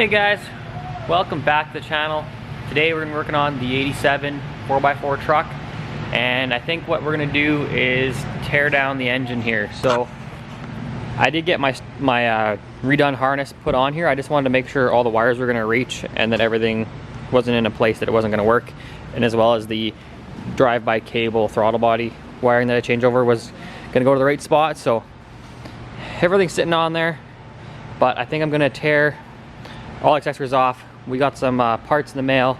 Hey guys, welcome back to the channel. Today we're working on the 87 4x4 truck, and I think what we're gonna do is tear down the engine here. So I did get my redone harness put on here. I just wanted to make sure all the wires were gonna reach and that everything wasn't in a place that it wasn't gonna work, and as well as the drive-by cable throttle body wiring that I changed over was gonna go to the right spot. So everything's sitting on there, but I think I'm gonna tear all accessories off. We got some parts in the mail.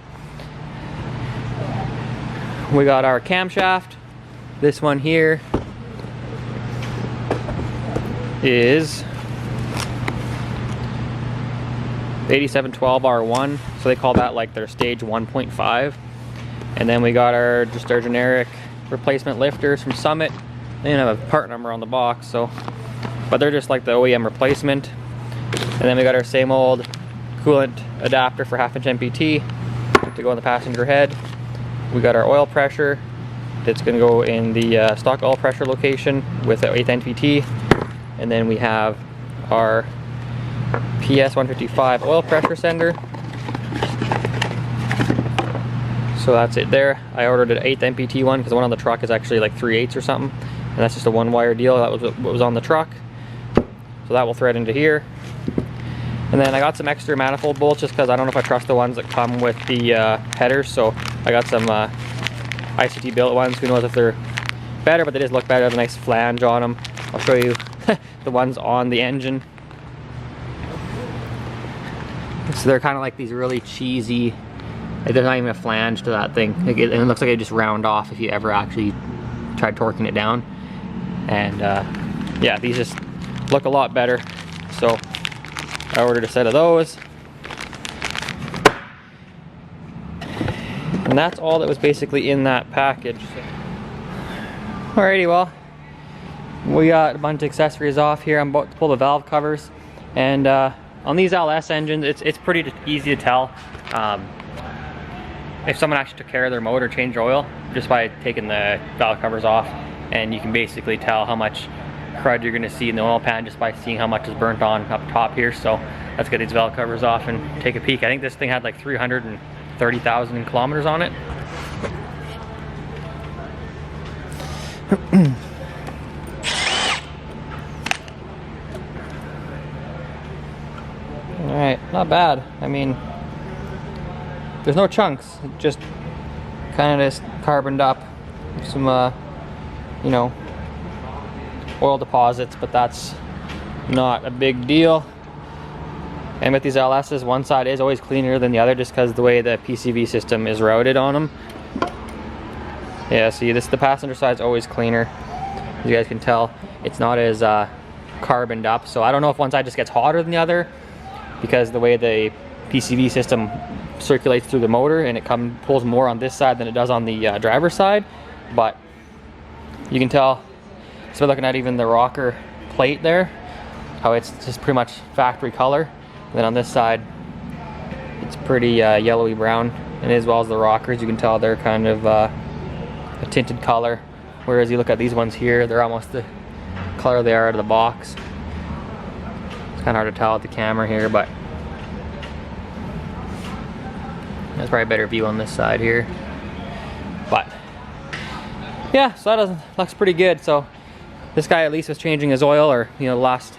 We got our camshaft. This one here is 8712 R1, so they call that like their stage 1.5. And then we got our just our generic replacement lifters from Summit. They didn't have a part number on the box, so but they're just like the OEM replacement. And then we got our same old coolant adapter for 1/2 inch MPT to go in the passenger head. We got our oil pressure that's going to go in the stock oil pressure location with the 8th NPT. And then we have our PS 155 oil pressure sender. So that's it there. I ordered an 8th NPT one because the one on the truck is actually like 3/8 or something, and that's just a one wire deal. That was what was on the truck, so that will thread into here. And then I got some extra manifold bolts just because I don't know if I trust the ones that come with the headers. So I got some ICT built ones. Who knows if they're better, but they just look better. They have a nice flange on them. I'll show you the ones on the engine. So they're kind of like these really cheesy, like there's not even a flange to that thing. Like it looks like it just round off if you ever actually tried torquing it down. And yeah, these just look a lot better. So I ordered a set of those. And that's all that was basically in that package. Alrighty, well, we got a bunch of accessories off here. I'm about to pull the valve covers. And on these LS engines, it's pretty easy to tell if someone actually took care of their motor, changed oil, just by taking the valve covers off. And you can basically tell how much crud you're going to see in the oil pan just by seeing how much is burnt on up top here. So let's get these valve covers off and take a peek. I think this thing had like 330,000 kilometers on it. Alright, not bad. I mean, there's no chunks, it just kind of just carboned up some you know, oil deposits, but that's not a big deal. And with these LSs, one side is always cleaner than the other just because the way the PCV system is routed on them. Yeah, see, the passenger side's always cleaner. As you guys can tell, it's not as carboned up. So I don't know if one side just gets hotter than the other because the way the PCV system circulates through the motor, and it pulls more on this side than it does on the driver's side. But you can tell, so looking at even the rocker plate there, how it's just pretty much factory color. And then on this side, it's pretty yellowy brown, and as well as the rockers, you can tell they're kind of a tinted color. Whereas you look at these ones here, they're almost the color they are out of the box. It's kind of hard to tell with the camera here, but there's probably a better view on this side here. But yeah, so that looks pretty good. So this guy at least was changing his oil, or you know, the last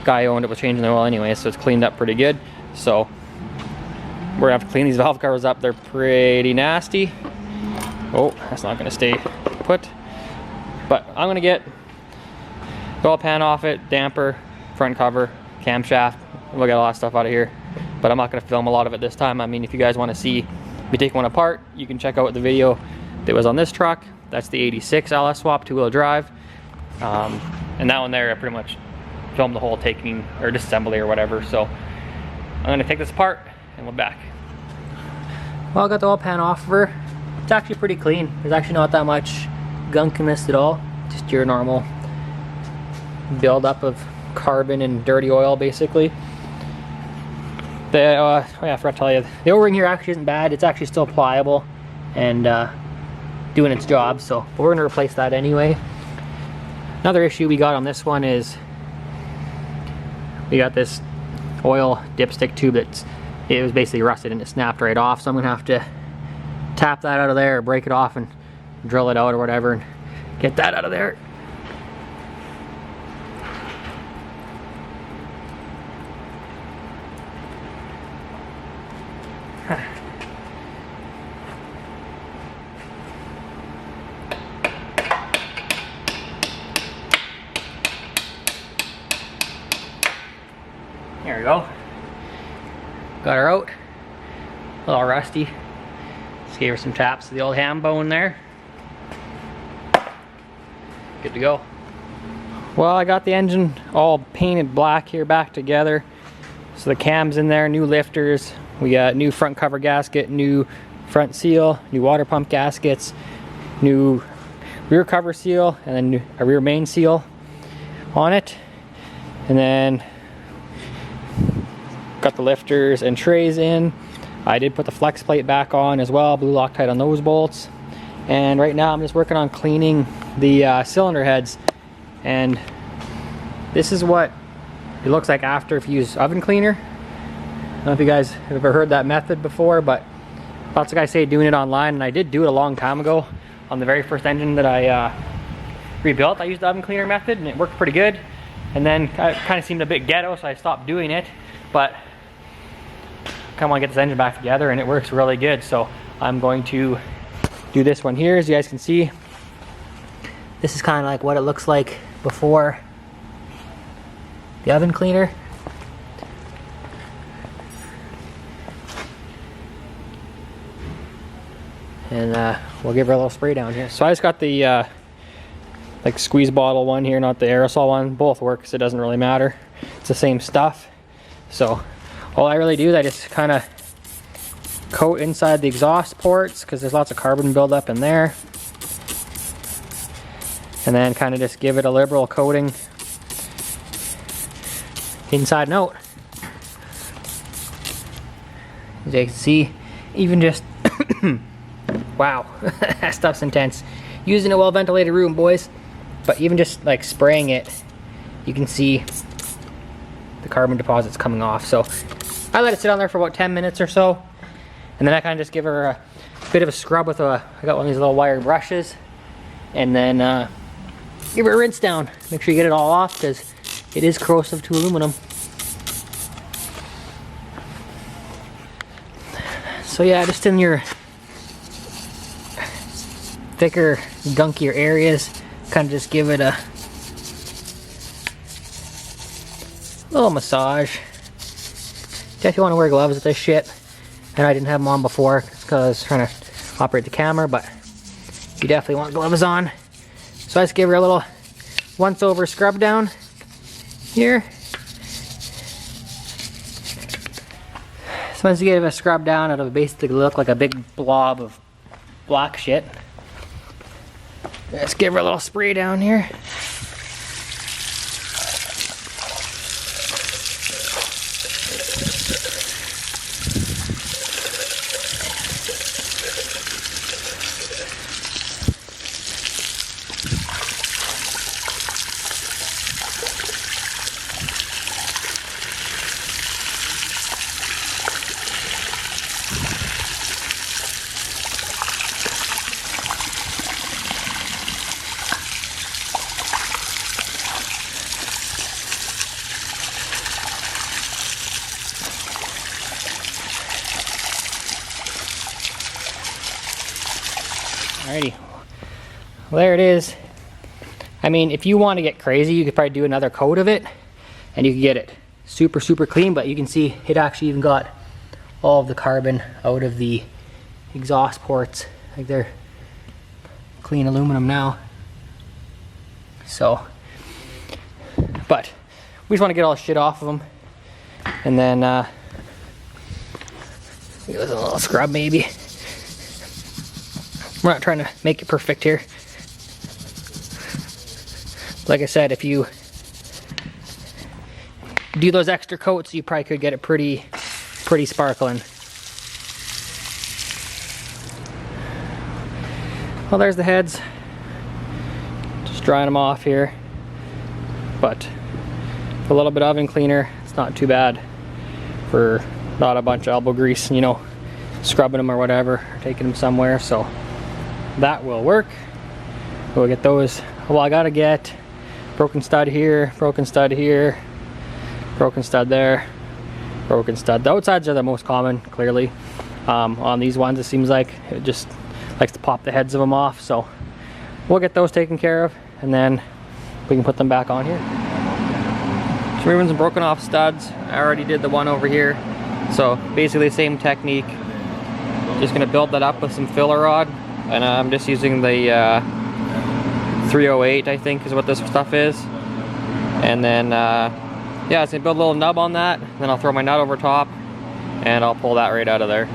guy who owned it was changing the oil anyway, so it's cleaned up pretty good. So we're gonna have to clean these valve covers up. They're pretty nasty. Oh, that's not gonna stay put. But I'm gonna get the oil pan off it, damper, front cover, camshaft. We'll get a lot of stuff out of here, but I'm not gonna film a lot of it this time. I mean, if you guys want to see me take one apart, you can check out the video that was on this truck. That's the 86 LS swap 2-wheel drive. And that one there, I pretty much filmed the whole taking or disassembly or whatever. So I'm gonna take this apart and we're back. Well, I got the oil pan off of her. It's actually pretty clean. There's actually not that much gunk in this at all. Just your normal buildup of carbon and dirty oil, basically. Oh yeah, I forgot to tell you, the O-ring here actually isn't bad. It's actually still pliable and doing its job. So but we're gonna replace that anyway. Another issue we got on this one is we got this oil dipstick tube it was basically rusted and it snapped right off, so I'm gonna have to tap that out of there, or break it off and drill it out or whatever and get that out of there. There we go. Got her out. A little rusty. Just gave her some taps to the old ham bone there. Good to go. Well, I got the engine all painted black here back together. So the cam's in there, new lifters. We got new front cover gasket, new front seal, new water pump gaskets, new rear cover seal, and then a rear main seal on it. And then got the lifters and trays in. I did put the flex plate back on as well, blue Loctite on those bolts. And right now I'm just working on cleaning the cylinder heads. And this is what it looks like after if you use oven cleaner. I don't know if you guys have ever heard that method before, but lots of guys say doing it online, and I did do it a long time ago on the very first engine that I rebuilt. I used the oven cleaner method and it worked pretty good. And then it kind of seemed a bit ghetto, so I stopped doing it. But I kind of want to get this engine back together and it works really good. So I'm going to do this one here. As you guys can see, this is kind of like what it looks like before the oven cleaner. And we'll give her a little spray down here. So I just got the like squeeze bottle one here, not the aerosol one. Both work because it doesn't really matter. It's the same stuff. So all I really do is I just kind of coat inside the exhaust ports because there's lots of carbon buildup in there. And then kind of just give it a liberal coating inside and out. As you can see, even just wow, that stuff's intense. Using a well ventilated room, boys. But even just like spraying it, you can see the carbon deposits coming off. So I let it sit on there for about 10 minutes or so. And then I kind of just give her a bit of a scrub with I got one of these little wire brushes. And then give her a rinse down. Make sure you get it all off because it is corrosive to aluminum. So yeah, just in your thicker, gunkier areas, kind of just give it a little massage. Definitely want to wear gloves with this shit. And I didn't have them on before because I was trying to operate the camera, but you definitely want gloves on. So I just gave her a little once over scrub down here. So once you give it a scrub down, it'll basically look like a big blob of black shit. Let's give her a little spray down here. Alrighty, well, there it is. I mean, if you want to get crazy, you could probably do another coat of it and you can get it super, super clean, but you can see it actually even got all of the carbon out of the exhaust ports. Like they're clean aluminum now. So, but we just want to get all the shit off of them. And then, give it a little scrub maybe. We're not trying to make it perfect here. Like I said, if you do those extra coats, you probably could get it pretty sparkling. Well, there's the heads. Just drying them off here. But a little bit of oven cleaner, it's not too bad. for not a bunch of elbow grease, you know, scrubbing them or whatever, or taking them somewhere. So that will work. We'll get those. Well, I gotta get broken stud here, broken stud here, broken stud there, broken stud. The outsides are the most common, clearly. On these ones, it seems like it just likes to pop the heads of them off. So we'll get those taken care of, and then we can put them back on here. So removing some broken off studs. I already did the one over here. So basically the same technique. Just gonna build that up with some filler rod, and I'm just using the 308, I think is what this stuff is. And then yeah, so build a little nub on that, then I'll throw my nut over top and I'll pull that right out of there.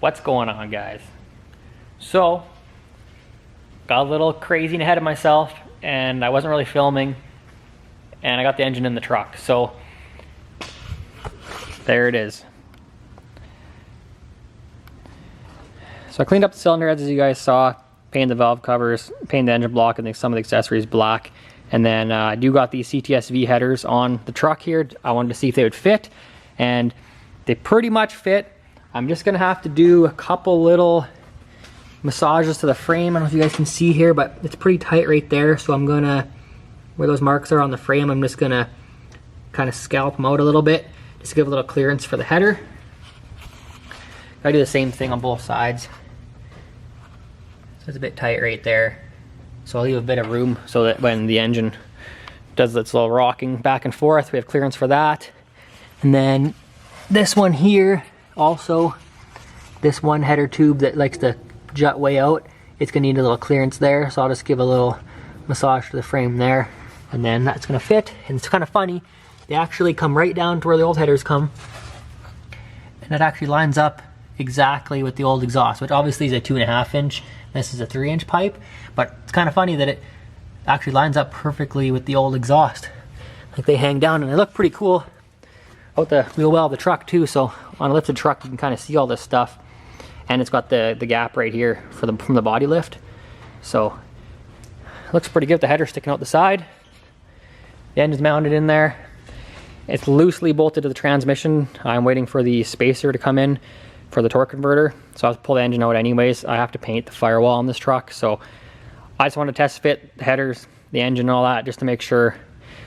What's going on, guys? So got a little crazy and ahead of myself, and I wasn't really filming, and I got the engine in the truck. So there it is. So I cleaned up the cylinder heads, as you guys saw, painted the valve covers, painted the engine block, and then some of the accessories black. And then I do got these CTS-V headers on the truck here. I wanted to see if they would fit, and they pretty much fit. I'm just gonna have to do a couple little massages to the frame. I don't know if you guys can see here, but it's pretty tight right there. So I'm gonna, where those marks are on the frame, I'm just gonna kind of scalp them out a little bit, just to give a little clearance for the header. I do the same thing on both sides. So it's a bit tight right there. So I'll leave a bit of room so that when the engine does its little rocking back and forth, we have clearance for that. And then this one here, also, this one header tube that likes to jut way out, it's gonna need a little clearance there. So I'll just give a little massage to the frame there, and then that's gonna fit. And it's kind of funny, they actually come right down to where the old headers come, and it actually lines up exactly with the old exhaust, which obviously is a 2.5 inch. This is a 3-inch pipe, but it's kind of funny that it actually lines up perfectly with the old exhaust. Like, they hang down and they look pretty cool out the wheel well of the truck too. So on a lifted truck, you can kind of see all this stuff, and it's got the gap right here for from the body lift. So it looks pretty good. The header sticking out the side. The engine's mounted in there. It's loosely bolted to the transmission. I'm waiting for the spacer to come in for the torque converter, so I'll pull the engine out anyways. I have to paint the firewall on this truck, so I just want to test fit the headers, the engine, and all that, just to make sure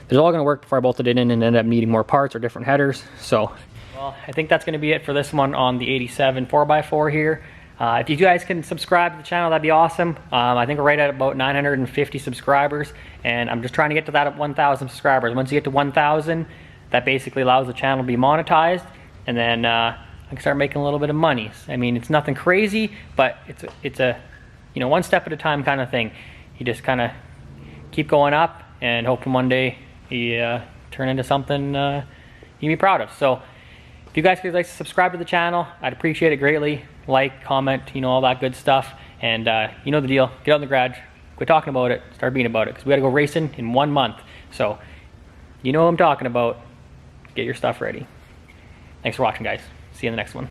it's all going to work before I bolted it in and end up needing more parts or different headers. So, well, I think that's going to be it for this one on the 87 4x4 here. If you guys can subscribe to the channel, that'd be awesome. I think we're right at about 950 subscribers, and I'm just trying to get to that at 1,000 subscribers. Once you get to 1,000, that basically allows the channel to be monetized, and then I can start making a little bit of money. I mean, it's nothing crazy, but it's a you know, one step at a time kind of thing. You just kind of keep going up, and hoping one day you turn into something you can be proud of. So if you guys could like to subscribe to the channel, I'd appreciate it greatly. Like, comment, you know, all that good stuff. And you know the deal. Get out in the garage, quit talking about it, start being about it, because we got to go racing in 1 month. So you know what I'm talking about. Get your stuff ready. Thanks for watching, guys. See you in the next one.